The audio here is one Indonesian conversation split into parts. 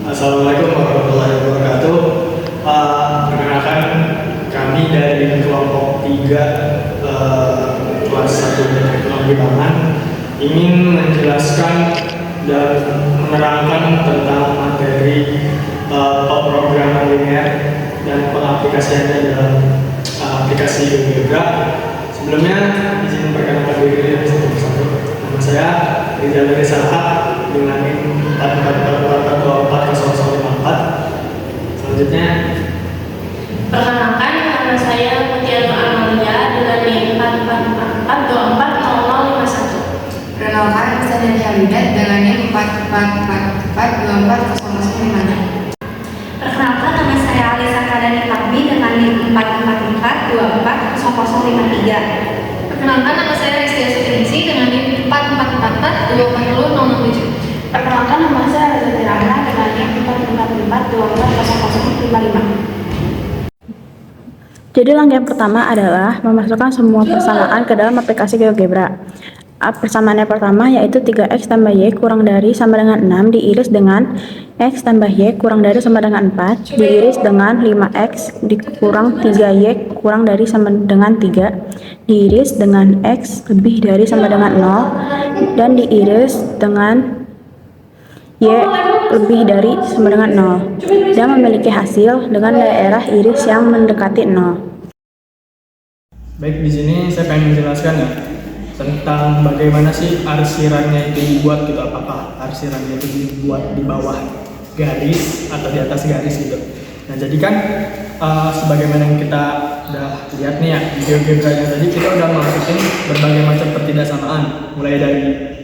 Assalamualaikum warahmatullahi wabarakatuh. Perkenalkan kami dari kelompok 3 kelas 1 Teknologi Pangan ingin menjelaskan dan menerangkan tentang materi pemrograman linear dan pengaplikasiannya dalam aplikasi GeoGebra. Sebelumnya izin memperkenalkan diri satu persatu. Nama saya Rizal dari Salha dengan NIM 444240054. Selanjutnya, perkenalkan, nama saya Mutiara Amalia dengan NIM 444240051. Perkenalkan, saya Dani Halidat dengan NIM 444240056. Perkenalkan, nama saya Alisa Kadani Takmi dengan NIM 444240053. Perkenalkan, nama saya Restia Sutriningsi dengan NIM 444240067. Perkenalkan, nama saya Reza Tirana dengan NIM 444240055. Jadi langkah yang pertama adalah memasukkan semua persamaan ke dalam aplikasi GeoGebra. Persamaan yang pertama yaitu 3x tambah y kurang dari sama dengan 6 diiris dengan x tambah y kurang dari sama dengan 4 diiris dengan 5x dikurang 3y kurang dari sama dengan 3 diiris dengan x lebih dari sama dengan 0 dan diiris dengan y lebih dari sama dengan 0 dan memiliki hasil dengan daerah iris yang mendekati 0. baik, di sini saya pengen menjelaskan ya tentang bagaimana sih arsirannya itu dibuat gitu. Apakah arsirannya itu dibuat di bawah garis atau di atas garis gitu. Nah, jadi kan sebagaimana yang kita udah lihat nih ya di GeoGebra tadi, kita udah masukin berbagai macam pertidaksamaan, mulai dari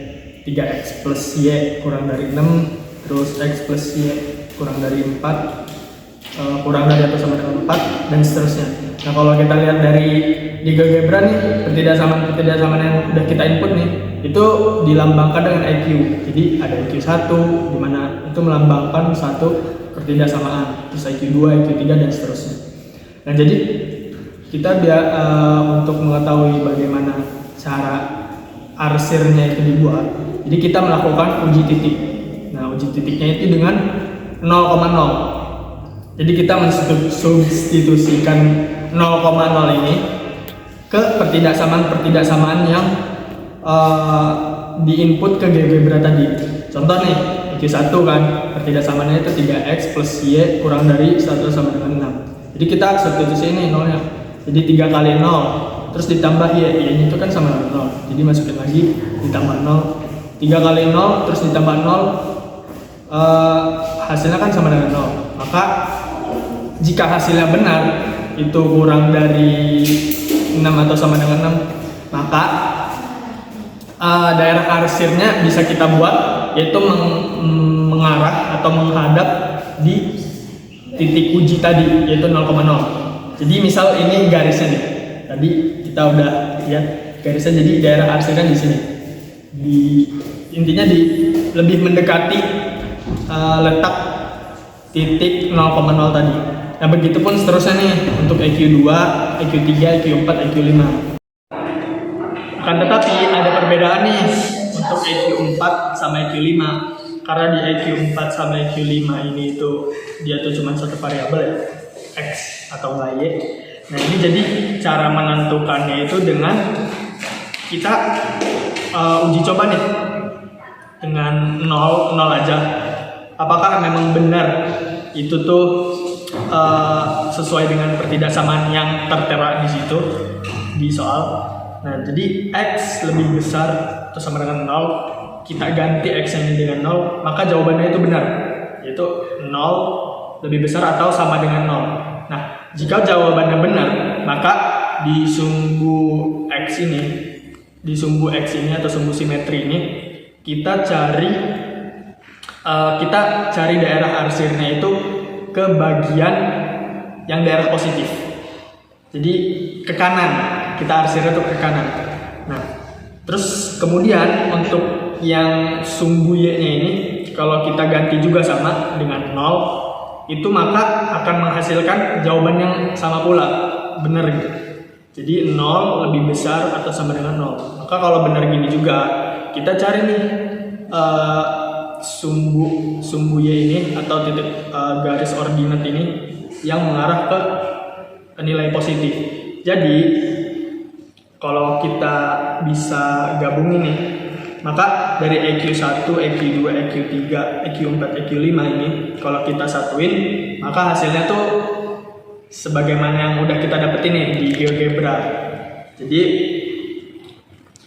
3x plus y kurang dari 6, terus x plus y kurang dari 4, kurang dari atau sama dengan 4, dan seterusnya. Nah, kalau kita lihat dari di GeoGebra nih, pertidaksamaan yang udah kita input nih, itu dilambangkan dengan IQ. Jadi ada IQ 1, di mana itu melambangkan satu pertidaksamaan, terus IQ 2, IQ 3, dan seterusnya. Nah, jadi kita untuk mengetahui bagaimana cara arsirnya itu dibuat, jadi kita melakukan uji titik. Nah, uji titiknya itu dengan 0,0. Jadi kita mensubstitusikan 0,0 ini ke pertidaksamaan yang diinput ke GeoGebra tadi. Contoh nih, IQ1 kan, pertidaksamaannya itu 3x plus y kurang dari 1 sama dengan 6. Jadi kita substitusi ini 0-nya. Jadi 3 kali 0, terus ditambah y-nya itu kan sama dengan 0. Jadi masukin lagi, ditambah 0. 3 kali 0, terus ditambah 0, hasilnya kan sama dengan 0. Maka jika hasilnya benar, itu kurang dari 6 atau sama dengan 6, maka daerah arsirnya bisa kita buat yaitu mengarah atau menghadap di titik uji tadi, yaitu 0,0. Jadi misal ini garisnya nih, tadi kita udah lihat garisnya, jadi daerah arsirnya di sini, intinya lebih mendekati letak titik 0,0 tadi. Nah, begitupun seterusnya nih untuk IQ 2, IQ 3, IQ 4, IQ 5. Akan tetapi ada perbedaan nih untuk IQ 4 sama IQ 5. Karena di IQ 4 sama IQ 5 ini dia tuh cuma satu variabel ya, X atau Y. Nah, ini jadi cara menentukannya itu dengan kita uji coba nih dengan 0 aja. Apakah memang benar itu tuh sesuai dengan pertidaksamaan yang tertera di situ di soal. Nah, jadi X lebih besar atau sama dengan 0, kita ganti X-nya dengan 0, maka jawabannya itu benar, yaitu 0 lebih besar atau sama dengan 0. Nah, jika jawabannya benar, maka di sumbu X ini atau sumbu simetri ini, kita cari daerah arsirnya itu ke bagian yang daerah positif. Jadi ke kanan, kita arsirnya tuh ke kanan. Nah, terus kemudian untuk yang sumbu y-nya ini, kalau kita ganti juga sama dengan 0, itu maka akan menghasilkan jawaban yang sama pula, benar gitu. Jadi 0 lebih besar atau sama dengan 0. Maka kalau benar gini juga, kita cari nih sumbu Y ini atau titik garis ordinat ini yang mengarah ke nilai positif. Jadi kalau kita bisa gabung ini, maka dari EQ1, EQ2, EQ3, EQ4, EQ5 ini kalau kita satuin, maka hasilnya tuh sebagaimana yang udah kita dapetin nih di GeoGebra. Jadi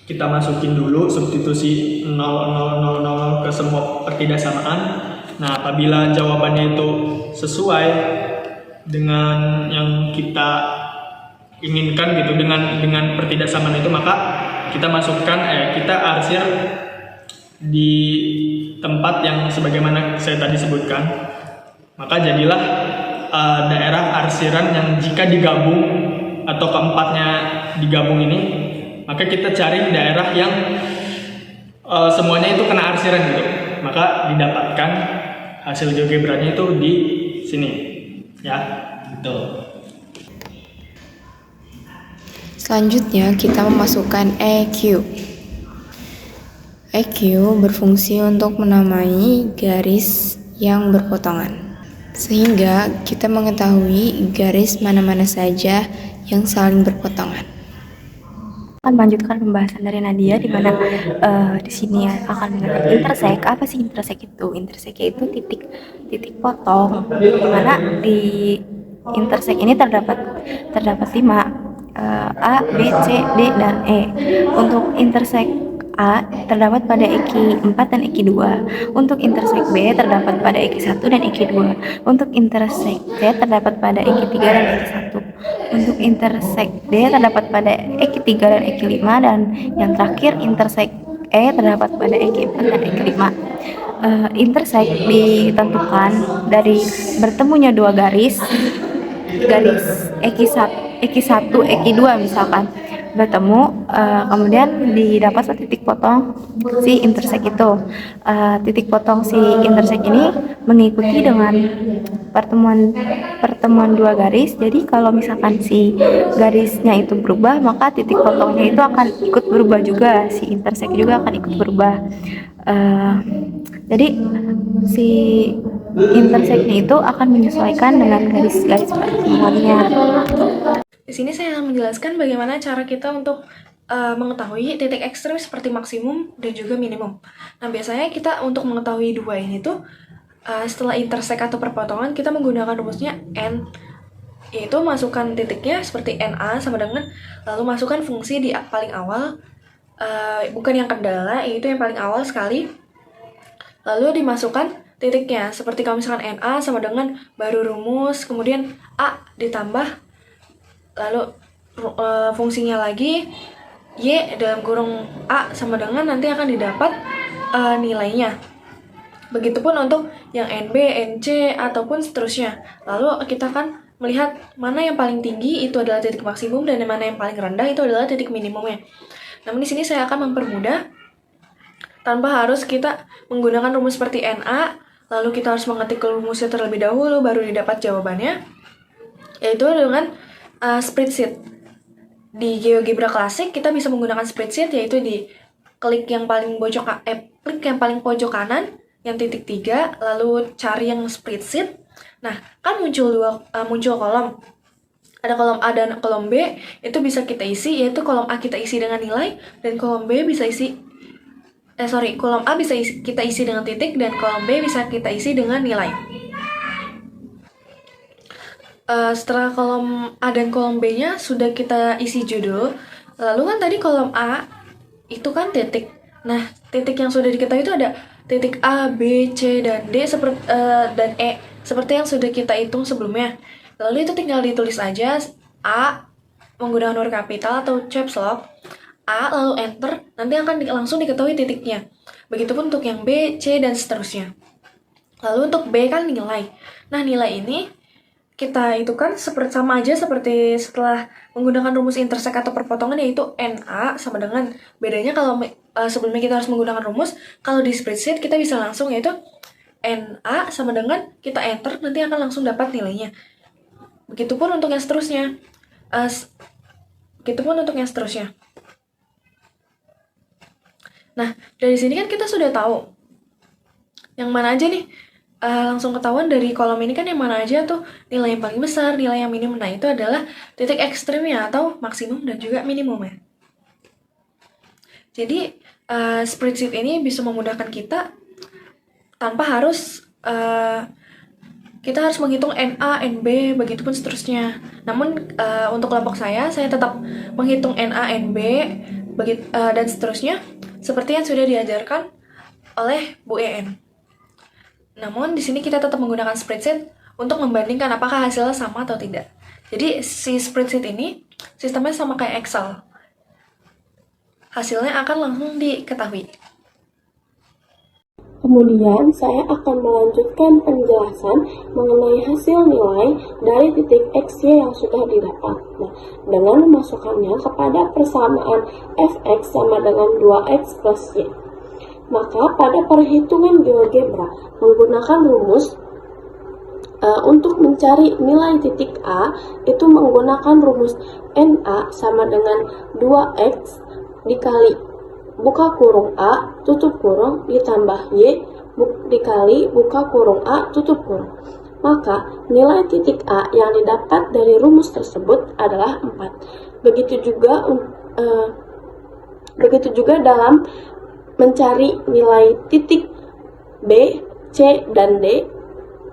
kita masukin dulu substitusi 0, 0, 0, 0 ke semua pertidaksamaan. Nah, apabila jawabannya itu sesuai dengan yang kita inginkan gitu, dengan pertidaksamaan itu, maka kita masukkan kita arsir di tempat yang sebagaimana saya tadi sebutkan. Maka jadilah daerah arsiran yang jika digabung atau keempatnya digabung ini, maka kita cari daerah yang semuanya itu kena arsiran gitu. Maka didapatkan hasil GeoGebra-nya itu di sini. Ya, gitu. Selanjutnya kita memasukkan EQ. EQ berfungsi untuk menamai garis yang berpotongan, sehingga kita mengetahui garis mana-mana saja yang saling berpotongan. Akan melanjutkan pembahasan dari Nadia, di mana di sini akan mengatakan intersek. Apa sih intersek itu? Intersek itu titik potong, di mana di intersek ini terdapat 5 A, B, C, D, dan E. Untuk intersek A terdapat pada EQ4 dan EQ2. Untuk intersek B terdapat pada EQ1 dan EQ2. Untuk intersek C terdapat pada EQ3 dan EQ1. Untuk intersek D terdapat pada EQ3 dan EQ5, dan yang terakhir intersek E terdapat pada EQ4 dan EQ5. Intersek ditentukan dari bertemunya dua garis EQ1, EQ2 misalkan bertemu, kemudian didapat satu titik potong si intersek itu. Titik potong si intersek ini mengikuti dengan pertemuan dua garis. Jadi kalau misalkan si garisnya itu berubah, maka titik potongnya itu akan ikut berubah juga, si intersek juga akan ikut berubah. Jadi si interseknya itu akan menyesuaikan dengan garis-garis pertemuannya. Di sini saya akan menjelaskan bagaimana cara kita untuk mengetahui titik ekstrim seperti maksimum dan juga minimum. Nah, biasanya kita untuk mengetahui dua ini tuh setelah intersek atau perpotongan, kita menggunakan rumusnya N, yaitu masukkan titiknya seperti NA sama dengan, lalu masukkan fungsi di paling awal, bukan yang kendala, yaitu yang paling awal sekali, lalu dimasukkan titiknya, seperti kalau misalkan NA sama dengan baru rumus, kemudian A ditambah, lalu fungsinya lagi Y dalam kurung A sama dengan nanti akan didapat nilainya. Begitupun untuk yang NB, NC, ataupun seterusnya. Lalu kita akan melihat mana yang paling tinggi itu adalah titik maksimum dan mana yang paling rendah itu adalah titik minimumnya. Namun di sini saya akan mempermudah tanpa harus kita menggunakan rumus seperti NA, lalu kita harus mengetik rumusnya terlebih dahulu baru didapat jawabannya, yaitu dengan spreadsheet. Di GeoGebra klasik kita bisa menggunakan spreadsheet, yaitu di klik yang paling pojok kanan yang titik 3, lalu cari yang spreadsheet. Nah, kan muncul kolom. Ada kolom A dan kolom B, itu bisa kita isi, yaitu kolom A kita isi dengan nilai dan kolom B bisa kolom A bisa kita isi dengan titik dan kolom B bisa kita isi dengan nilai. Setelah kolom A dan kolom B-nya sudah kita isi judul, lalu kan tadi kolom A itu kan titik. Nah, titik yang sudah diketahui itu ada titik A, B, C, dan D dan E, seperti yang sudah kita hitung sebelumnya. Lalu itu tinggal ditulis aja A menggunakan huruf kapital atau caps lock, A lalu enter, nanti akan langsung diketahui titiknya. Begitupun untuk yang B, C, dan seterusnya. Lalu untuk B kan nilai. Nah, nilai ini kita itu kan sama aja seperti setelah menggunakan rumus intersek atau perpotongan, yaitu NA sama dengan, bedanya kalau sebelumnya kita harus menggunakan rumus, kalau di spreadsheet kita bisa langsung, yaitu NA sama dengan kita enter, nanti akan langsung dapat nilainya. Begitupun untuk yang seterusnya. Nah, dari sini kan kita sudah tahu yang mana aja nih? Langsung ketahuan dari kolom ini kan yang mana aja tuh nilai yang paling besar, nilai yang minimum. Nah, itu adalah titik ekstrimnya atau maksimum dan juga minimumnya. Jadi, spreadsheet ini bisa memudahkan kita tanpa harus kita harus menghitung NA, NB, begitupun seterusnya. Namun, untuk kelompok saya tetap menghitung NA, NB, dan seterusnya seperti yang sudah diajarkan oleh Bu EN. Namun di sini kita tetap menggunakan spreadsheet untuk membandingkan apakah hasilnya sama atau tidak. Jadi si spreadsheet ini sistemnya sama kayak Excel. Hasilnya akan langsung diketahui. Kemudian saya akan melanjutkan penjelasan mengenai hasil nilai dari titik XY yang sudah didapat. Nah, dengan memasukkannya kepada persamaan fx sama dengan 2x plus y. Maka pada perhitungan GeoGebra menggunakan rumus untuk mencari nilai titik A itu menggunakan rumus NA sama dengan 2x dikali buka kurung A tutup kurung ditambah Y dikali buka kurung A tutup kurung. Maka nilai titik A yang didapat dari rumus tersebut adalah 4. Begitu juga dalam mencari nilai titik B, C, dan D,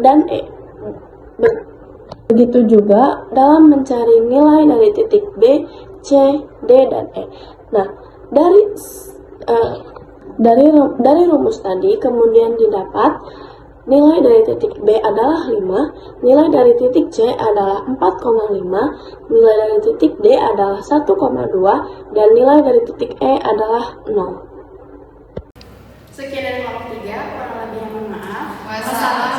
dan E. Begitu juga dalam mencari nilai dari titik B, C, D, dan E. Nah, dari rumus tadi kemudian didapat nilai dari titik B adalah 5, nilai dari titik C adalah 4,5, nilai dari titik D adalah 1,2, dan nilai dari titik E adalah 0. Sekian dari kelompok 3, kurang lebihnya mohon maaf. Wassalam.